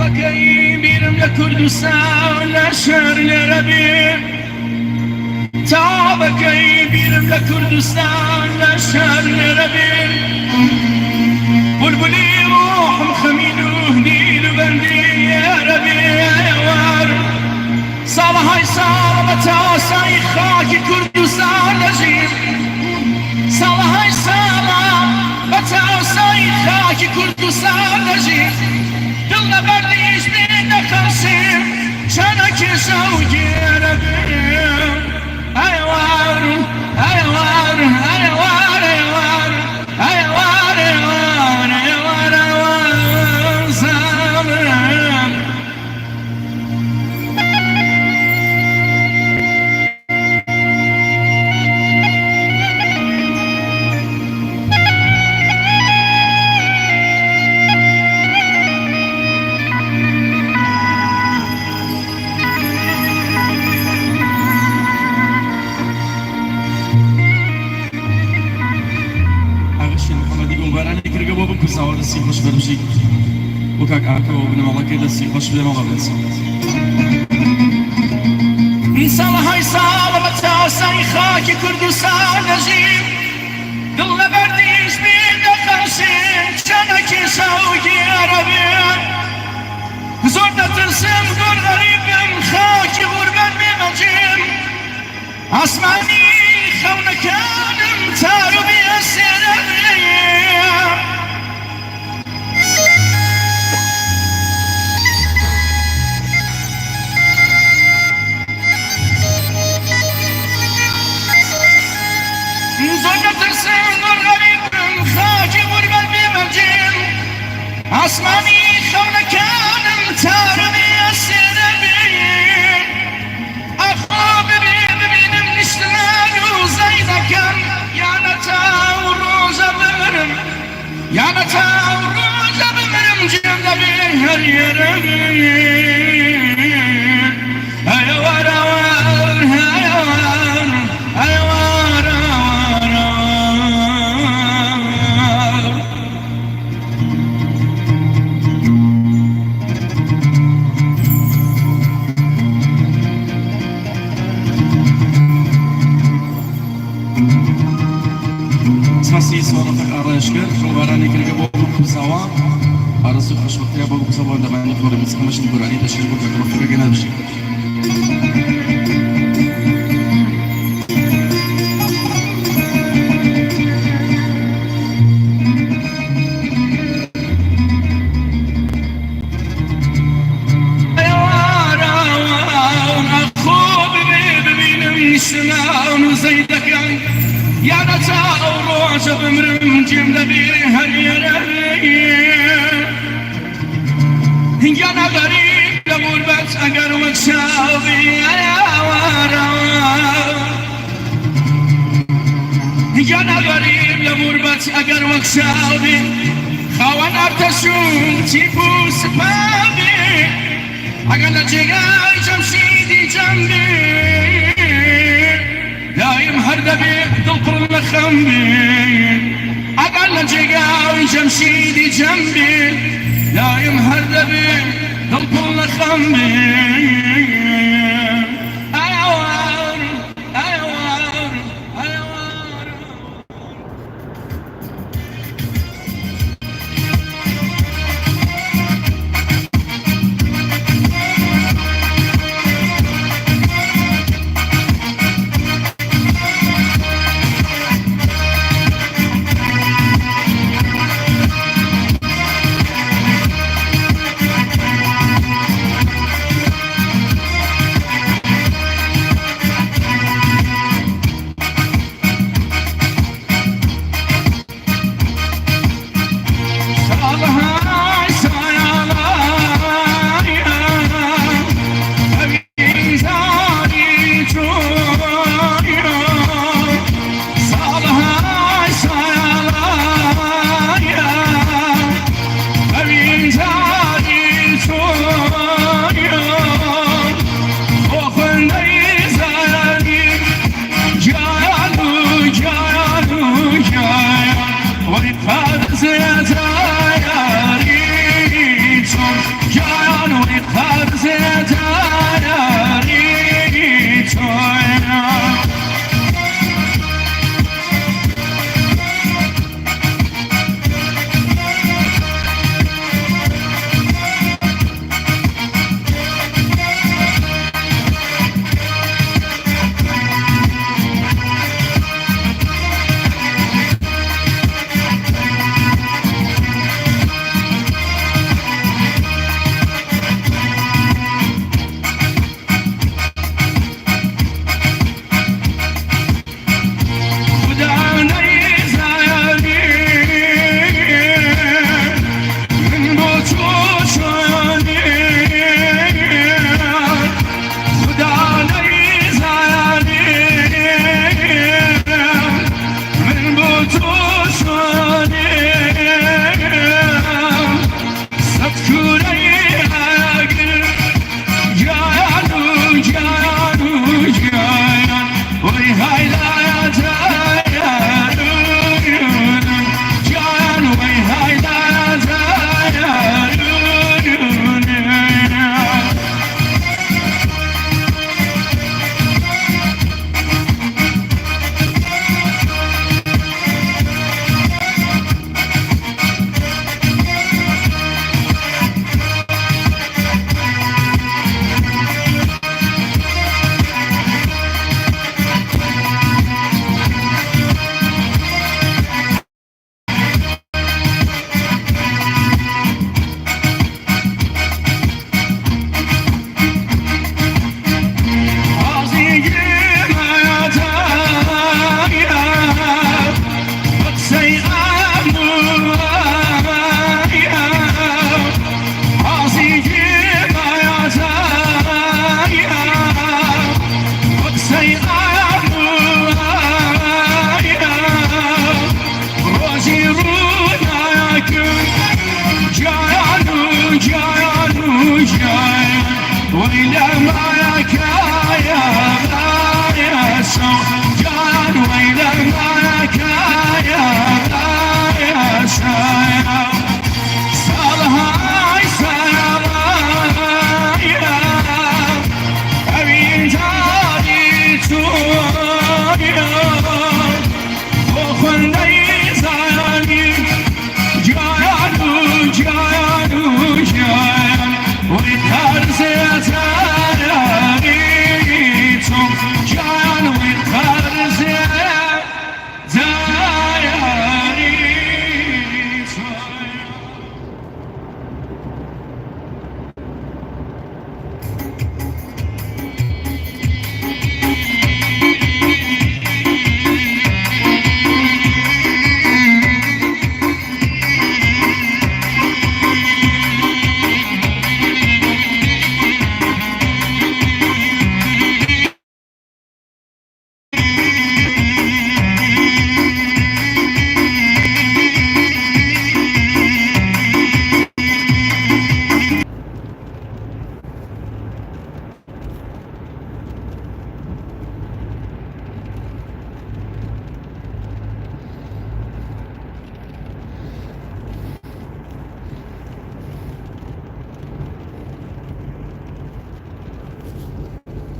تابكي بيرم لكردستان لشهر لربي تابكي بيرم لكردستان لشهر لربي بلبلي روح مخميد وهدي لبندي يا ربي يا وار صالح هاي صالح بتاساي خاكي كردستان لجيب صالح هاي صالح بتاساي خاكي كردستان لجيب دلنا برديش بينا خرسيم شانك شوقي يا ربي أيوار أيوار أيوار أيوار أيوار أيوار أيوار أيوار سلام كساوة دسي خوش برمشي وكاك عاكا وابن مالكي دسي خوش بيما بنسا صالح هاي صالح بتاساي خاكي كردستان نجيب دلنا برديش بينا خرسين شانك شوقي يا ربي زورنا ترسم قول غريبم خاكي غربان بمجيب عسماني خونا كانم تارو بيسير عصماني خونا كان متارمي يسير بي أخو ببين من اشتغال وزيدا كان يا نتا وروزا بمرم يا نتا وروزا بمرم جمد بي هريرمي أيوار أيوار أيوار أيوار سماسي صورتك أراشكر خلباراني كرقا بوكو كساوا أرسو خشوكتيا بوكو كساوا دماني كوري مسخمش نقول علي تشير بوكا كرفورة جنابشي يا نتا وروجة بمرم جمد بيري هريري يا نغريب لغربت اگر وكشاوي يا وارا يا نغريب لغربت اگر وكشاوي خوان ارتشون تيبو سبابي اگر نجيغاي جمشيدي جنبي دايم هردبي دلقر خمبي أقل جيقاوي جمشيدي جنبي دايم هردبي دلقر خمبي جان و جان و ترس